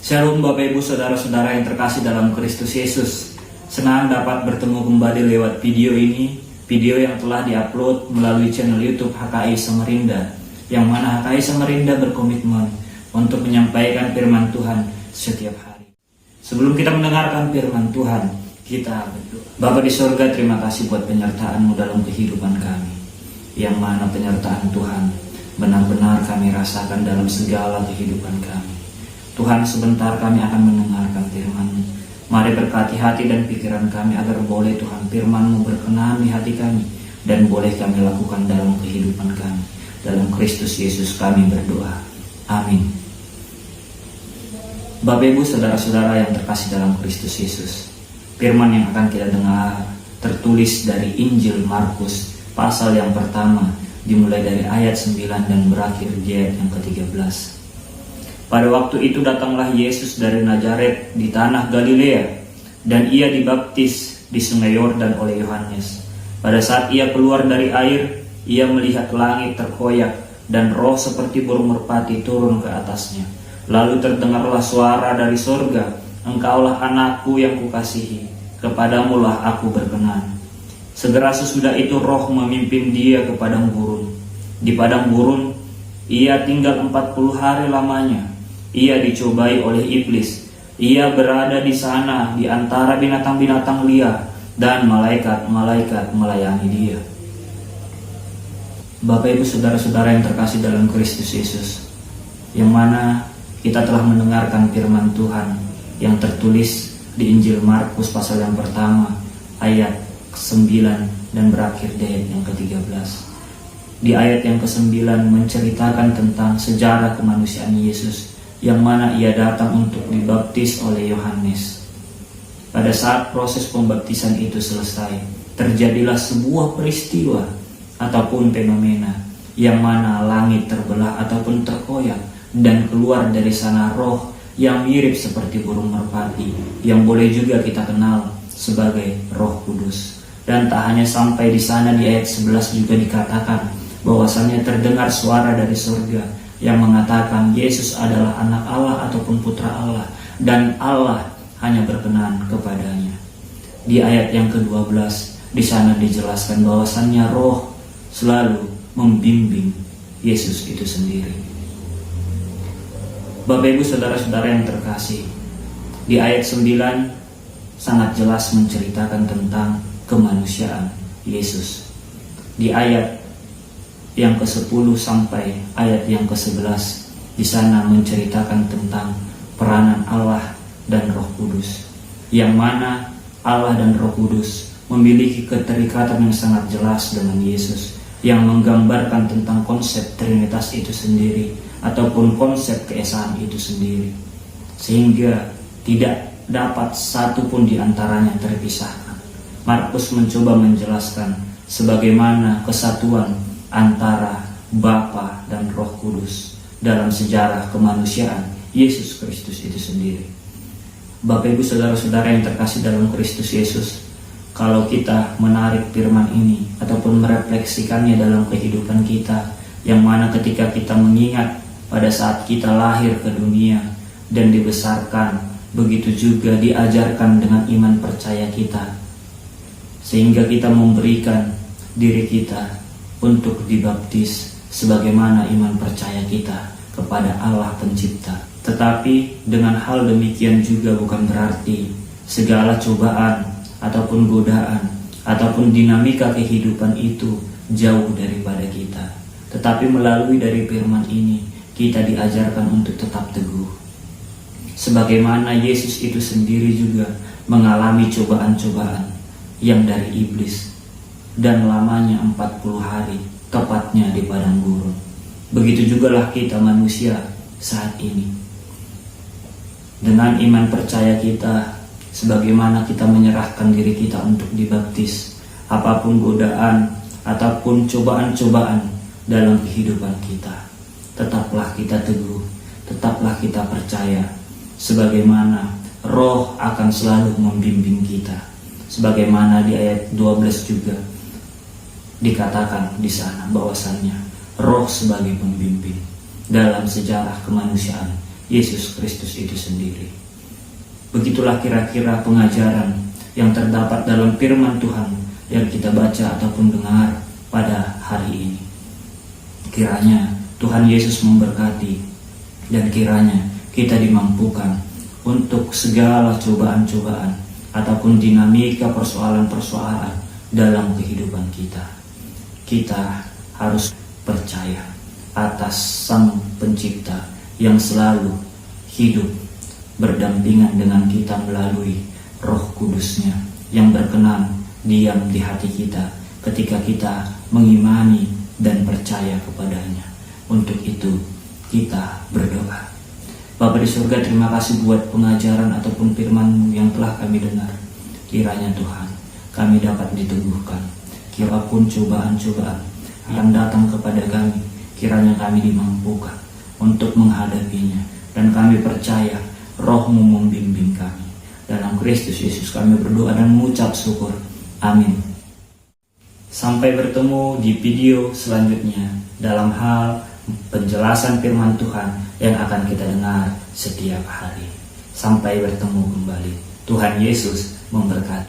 Shalom Bapak Ibu Saudara-saudara yang terkasih dalam Kristus Yesus. Senang dapat bertemu kembali lewat video ini, video yang telah diupload melalui channel YouTube HKI Samarinda, yang mana HKI Samarinda berkomitmen untuk menyampaikan firman Tuhan setiap hari. Sebelum kita mendengarkan firman Tuhan, kita berdoa. Bapa di sorga, terima kasih buat penyertaan-Mu dalam kehidupan kami, yang mana penyertaan Tuhan benar-benar kami rasakan dalam segala kehidupan kami. Tuhan, sebentar kami akan mendengarkan firman-Mu. Mari berkati hati dan pikiran kami agar boleh Tuhan firman-Mu berkenan di hati kami dan boleh kami lakukan dalam kehidupan kami. Dalam Kristus Yesus kami berdoa. Amin. Bapak Ibu Saudara-saudara yang terkasih dalam Kristus Yesus, firman yang akan kita dengar tertulis dari Injil Markus pasal yang pertama, dimulai dari ayat 9 dan berakhir di ayat yang ke-13. Pada waktu itu datanglah Yesus dari Nazaret di tanah Galilea, dan ia dibaptis di sungai Yordan oleh Yohanes. Pada saat ia keluar dari air, ia melihat langit terkoyak dan roh seperti burung merpati turun ke atasnya. Lalu terdengarlah suara dari sorga, "Engkaulah anakku yang kukasihi, kepadamulah aku berkenan." Segera sesudah itu roh memimpin dia ke padang gurun. Di padang gurun ia tinggal 40 hari lamanya. Ia dicobai oleh iblis. Ia berada di sana di antara binatang-binatang liar, dan malaikat-malaikat melayani dia. Bapak Ibu Saudara-saudara yang terkasih dalam Kristus Yesus, yang mana kita telah mendengarkan firman Tuhan yang tertulis di Injil Markus pasal yang pertama ayat 9 dan berakhir di ayat yang ke-13. Di ayat yang ke-9 menceritakan tentang sejarah kemanusiaan Yesus, yang mana ia datang untuk dibaptis oleh Yohanes. Pada saat proses pembaptisan itu selesai, terjadilah sebuah peristiwa ataupun fenomena, yang mana langit terbelah ataupun terkoyak, dan keluar dari sana roh yang mirip seperti burung merpati, yang boleh juga kita kenal sebagai Roh Kudus. Dan tak hanya sampai di sana, di ayat 11 juga dikatakan bahwasannya terdengar suara dari surga yang mengatakan Yesus adalah anak Allah ataupun putra Allah, dan Allah hanya berkenan kepadanya. Di ayat yang ke-12 di sana dijelaskan bahwasannya roh selalu membimbing Yesus itu sendiri. Bapak Ibu Saudara-saudara yang terkasih, di ayat 9 sangat jelas menceritakan tentang kemanusiaan Yesus. Di ayat yang ke-10 sampai ayat yang ke-11 di sana menceritakan tentang peranan Allah dan Roh Kudus, yang mana Allah dan Roh Kudus memiliki keterikatan yang sangat jelas dengan Yesus, yang menggambarkan tentang konsep Trinitas itu sendiri ataupun konsep keesaan itu sendiri, sehingga tidak dapat satu pun di antaranya terpisahkan. Markus mencoba menjelaskan sebagaimana kesatuan antara Bapa dan Roh Kudus dalam sejarah kemanusiaan Yesus Kristus itu sendiri. Bapak Ibu Saudara-saudara yang terkasih dalam Kristus Yesus, kalau kita menarik firman ini ataupun merefleksikannya dalam kehidupan kita, yang mana ketika kita mengingat pada saat kita lahir ke dunia dan dibesarkan, begitu juga diajarkan dengan iman percaya kita, sehingga kita memberikan diri kita untuk dibaptis sebagaimana iman percaya kita kepada Allah Pencipta. Tetapi dengan hal demikian juga bukan berarti segala cobaan ataupun godaan ataupun dinamika kehidupan itu jauh daripada kita. Tetapi melalui dari firman ini kita diajarkan untuk tetap teguh. Sebagaimana Yesus itu sendiri juga mengalami cobaan-cobaan yang dari iblis, dan lamanya 40 hari tepatnya di padang gurun. Begitu jugalah kita manusia saat ini. Dengan iman percaya kita, sebagaimana kita menyerahkan diri kita untuk dibaptis, apapun godaan ataupun cobaan-cobaan dalam kehidupan kita, tetaplah kita teguh, tetaplah kita percaya, sebagaimana roh akan selalu membimbing kita. Sebagaimana di ayat 12 juga dikatakan di sana bahwasannya roh sebagai pembimbing dalam sejarah kemanusiaan Yesus Kristus itu sendiri. Begitulah kira-kira pengajaran yang terdapat dalam firman Tuhan yang kita baca ataupun dengar pada hari ini. Kiranya Tuhan Yesus memberkati, dan kiranya kita dimampukan untuk segala cobaan-cobaan ataupun dinamika persoalan-persoalan dalam kehidupan kita. Kita harus percaya atas Sang Pencipta yang selalu hidup berdampingan dengan kita melalui Roh Kudus-Nya yang berkenan diam di hati kita ketika kita mengimani dan percaya kepadanya. Untuk itu kita berdoa. Bapa di surga, terima kasih buat pengajaran ataupun firman-Mu yang telah kami dengar. Kiranya Tuhan, kami dapat diteguhkan. Kirapun cobaan-cobaan yang datang kepada kami, kiranya kami dimampukan untuk menghadapinya. Dan kami percaya Roh-Mu membimbing kami. Dalam Kristus Yesus kami berdoa dan mengucap syukur. Amin. Sampai bertemu di video selanjutnya dalam hal penjelasan firman Tuhan yang akan kita dengar setiap hari. Sampai bertemu kembali. Tuhan Yesus memberkati.